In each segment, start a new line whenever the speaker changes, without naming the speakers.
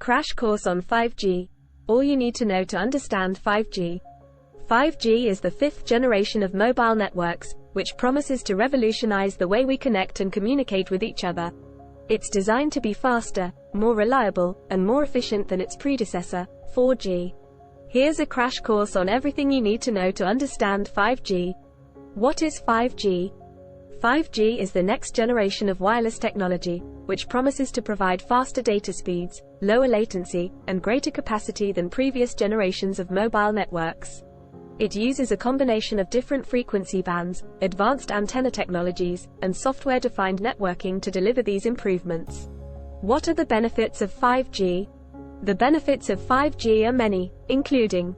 Crash course on 5G. All you need to know to understand 5G. 5G is the fifth generation of mobile networks, which promises to revolutionize the way we connect and communicate with each other. It's designed to be faster, more reliable, and more efficient than its predecessor, 4G. Here's a crash course on everything you need to know to understand 5G. What is 5G? 5G is the next generation of wireless technology, which promises to provide faster data speeds, lower latency, and greater capacity than previous generations of mobile networks. It uses a combination of different frequency bands, advanced antenna technologies, and software-defined networking to deliver these improvements. What are the benefits of 5G? The benefits of 5G are many, including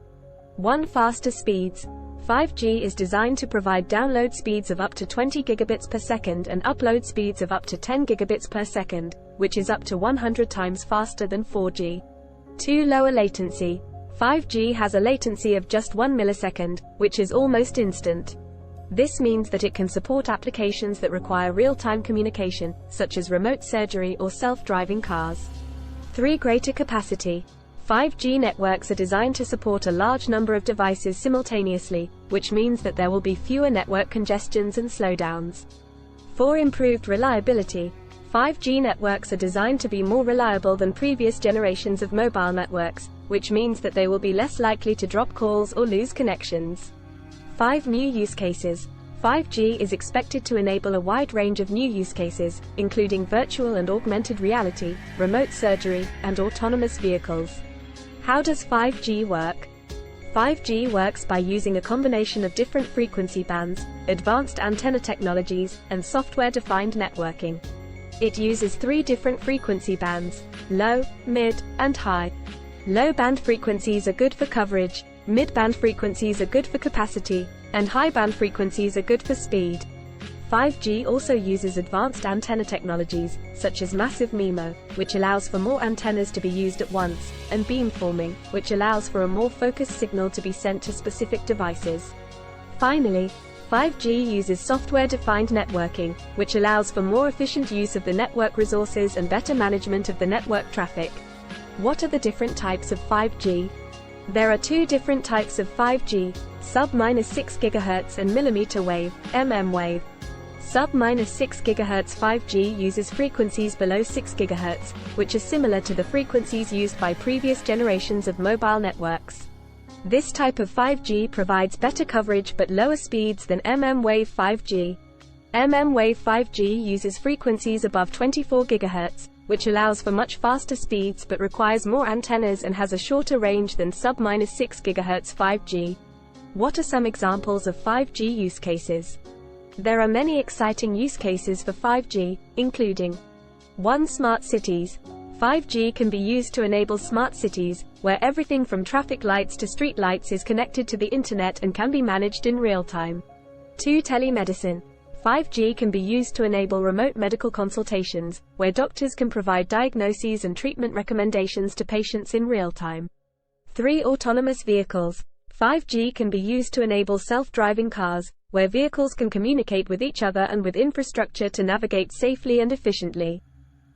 1. Faster speeds. 5G is designed to provide download speeds of up to 20 gigabits per second and upload speeds of up to 10 gigabits per second, which is up to 100 times faster than 4G. 2. Lower latency. 5G has a latency of just 1 millisecond, which is almost instant. This means that it can support applications that require real-time communication, such as remote surgery or self-driving cars. 3. Greater capacity. 5G networks are designed to support a large number of devices simultaneously, which means that there will be fewer network congestions and slowdowns. 4. Improved reliability. 5G networks are designed to be more reliable than previous generations of mobile networks, which means that they will be less likely to drop calls or lose connections. 5. New use cases. 5G is expected to enable a wide range of new use cases, including virtual and augmented reality, remote surgery, and autonomous vehicles. How does 5G work? 5G works by using a combination of different frequency bands, advanced antenna technologies, and software-defined networking. It uses 3 different frequency bands: low, mid, and high. Low band frequencies are good for coverage, mid-band frequencies are good for capacity, and high-band frequencies are good for speed. 5G also uses advanced antenna technologies, such as massive MIMO, which allows for more antennas to be used at once, and beamforming, which allows for a more focused signal to be sent to specific devices. Finally, 5G uses software-defined networking, which allows for more efficient use of the network resources and better management of the network traffic. What are the different types of 5G? There are 2 different types of 5G, sub-6 GHz and millimeter wave, wave. Sub-6 GHz 5G uses frequencies below 6 GHz, which are similar to the frequencies used by previous generations of mobile networks. This type of 5G provides better coverage but lower speeds than wave 5G. Wave 5G uses frequencies above 24 GHz, which allows for much faster speeds but requires more antennas and has a shorter range than sub-6 GHz 5G. What are some examples of 5G use cases? There are many exciting use cases for 5G, including 1. Smart cities. 5G can be used to enable smart cities, where everything from traffic lights to street lights is connected to the internet and can be managed in real time. 2. Telemedicine. 5G can be used to enable remote medical consultations, where doctors can provide diagnoses and treatment recommendations to patients in real time. 3. Autonomous vehicles. 5G can be used to enable self-driving cars, where vehicles can communicate with each other and with infrastructure to navigate safely and efficiently.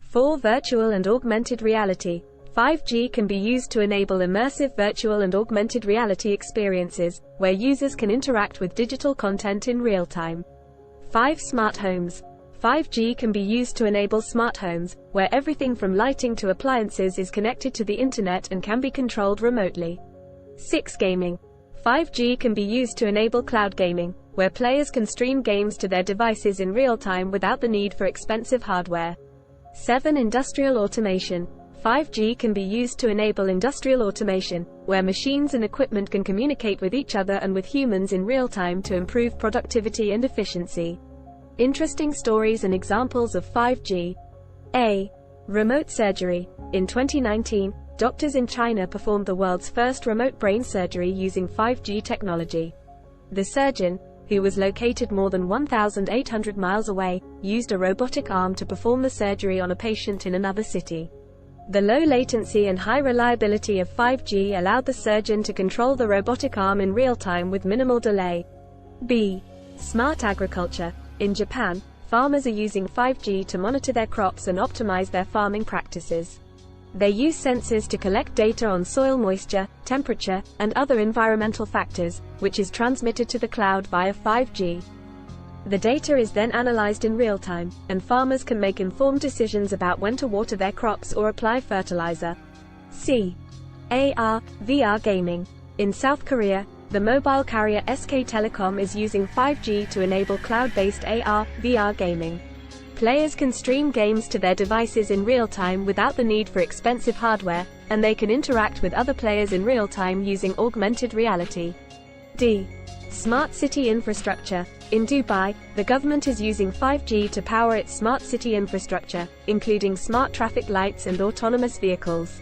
4. Virtual and augmented reality. 5G can be used to enable immersive virtual and augmented reality experiences, where users can interact with digital content in real time. 5. Smart homes. 5G can be used to enable smart homes, where everything from lighting to appliances is connected to the internet and can be controlled remotely. 6. Gaming. 5G can be used to enable cloud gaming, where players can stream games to their devices in real time without the need for expensive hardware. 7. Industrial automation. 5G can be used to enable industrial automation, where machines and equipment can communicate with each other and with humans in real time to improve productivity and efficiency. Interesting stories and examples of 5G. A. Remote surgery. In 2019, doctors in China performed the world's first remote brain surgery using 5G technology. The surgeon, who was located more than 1,800 miles away, used a robotic arm to perform the surgery on a patient in another city. The low latency and high reliability of 5G allowed the surgeon to control the robotic arm in real time with minimal delay. B. Smart agriculture. In Japan, farmers are using 5G to monitor their crops and optimize their farming practices. They use sensors to collect data on soil moisture, temperature, and other environmental factors, which is transmitted to the cloud via 5G. The data is then analyzed in real time, and farmers can make informed decisions about when to water their crops or apply fertilizer. C. AR, VR gaming. In South Korea, the mobile carrier SK Telecom is using 5G to enable cloud-based AR, VR gaming. Players can stream games to their devices in real time without the need for expensive hardware, and they can interact with other players in real time using augmented reality. D. Smart city infrastructure. In Dubai, the government is using 5G to power its smart city infrastructure, including smart traffic lights and autonomous vehicles.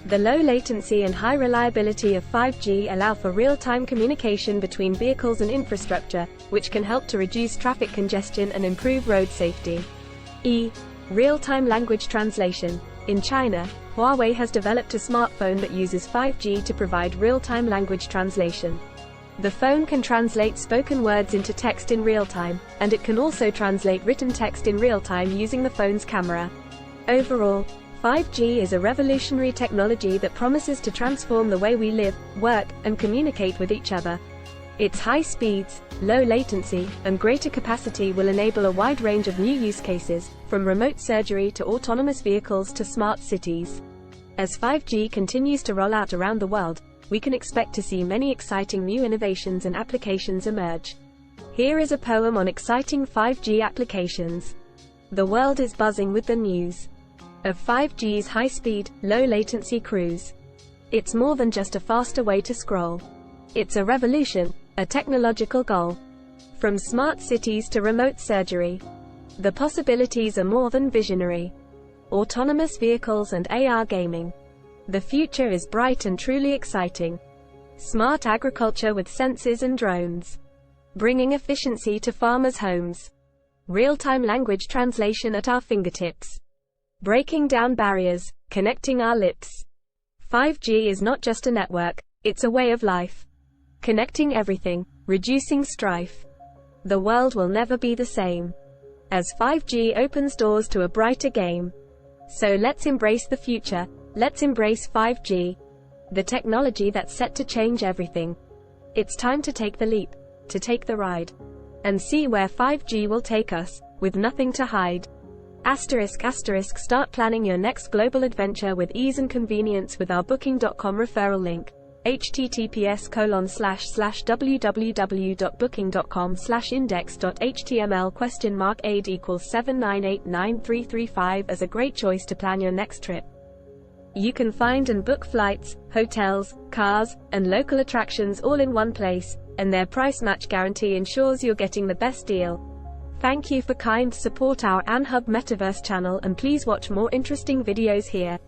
The low latency and high reliability of 5G allow for real-time communication between vehicles and infrastructure, which can help to reduce traffic congestion and improve road safety. E. Real-time language translation. In China, Huawei has developed a smartphone that uses 5G to provide real-time language translation. The phone can translate spoken words into text in real time, and it can also translate written text in real time using the phone's camera. Overall, 5G is a revolutionary technology that promises to transform the way we live, work, and communicate with each other. Its high speeds, low latency, and greater capacity will enable a wide range of new use cases, from remote surgery to autonomous vehicles to smart cities. As 5G continues to roll out around the world, we can expect to see many exciting new innovations and applications emerge. Here is a poem on exciting 5G applications. The world is buzzing with the news of 5G's high-speed, low-latency cruise. It's more than just a faster way to scroll. It's a revolution, a technological goal. From smart cities to remote surgery, the possibilities are more than visionary. Autonomous vehicles and AR gaming. The future is bright and truly exciting. Smart agriculture with sensors and drones, bringing efficiency to farmers' homes. Real-time language translation at our fingertips, breaking down barriers, connecting our lips. 5G is not just a network, it's a way of life. Connecting everything, reducing strife. The world will never be the same as 5G opens doors to a brighter game. So let's embrace the future. Let's embrace 5G, the technology that's set to change everything. It's time to take the leap, to take the ride, and see where 5G will take us, with nothing to hide. ***, start planning your next global adventure with ease and convenience with our Booking.com referral link. https://www.booking.com/index.html $AID=7989335 as a great choice to plan your next trip. You can find and book flights, hotels, cars, and local attractions all in one place, and their price match guarantee ensures you're getting the best deal. Thank you for kind support our AnHub Metaverse channel, and please watch more interesting videos here.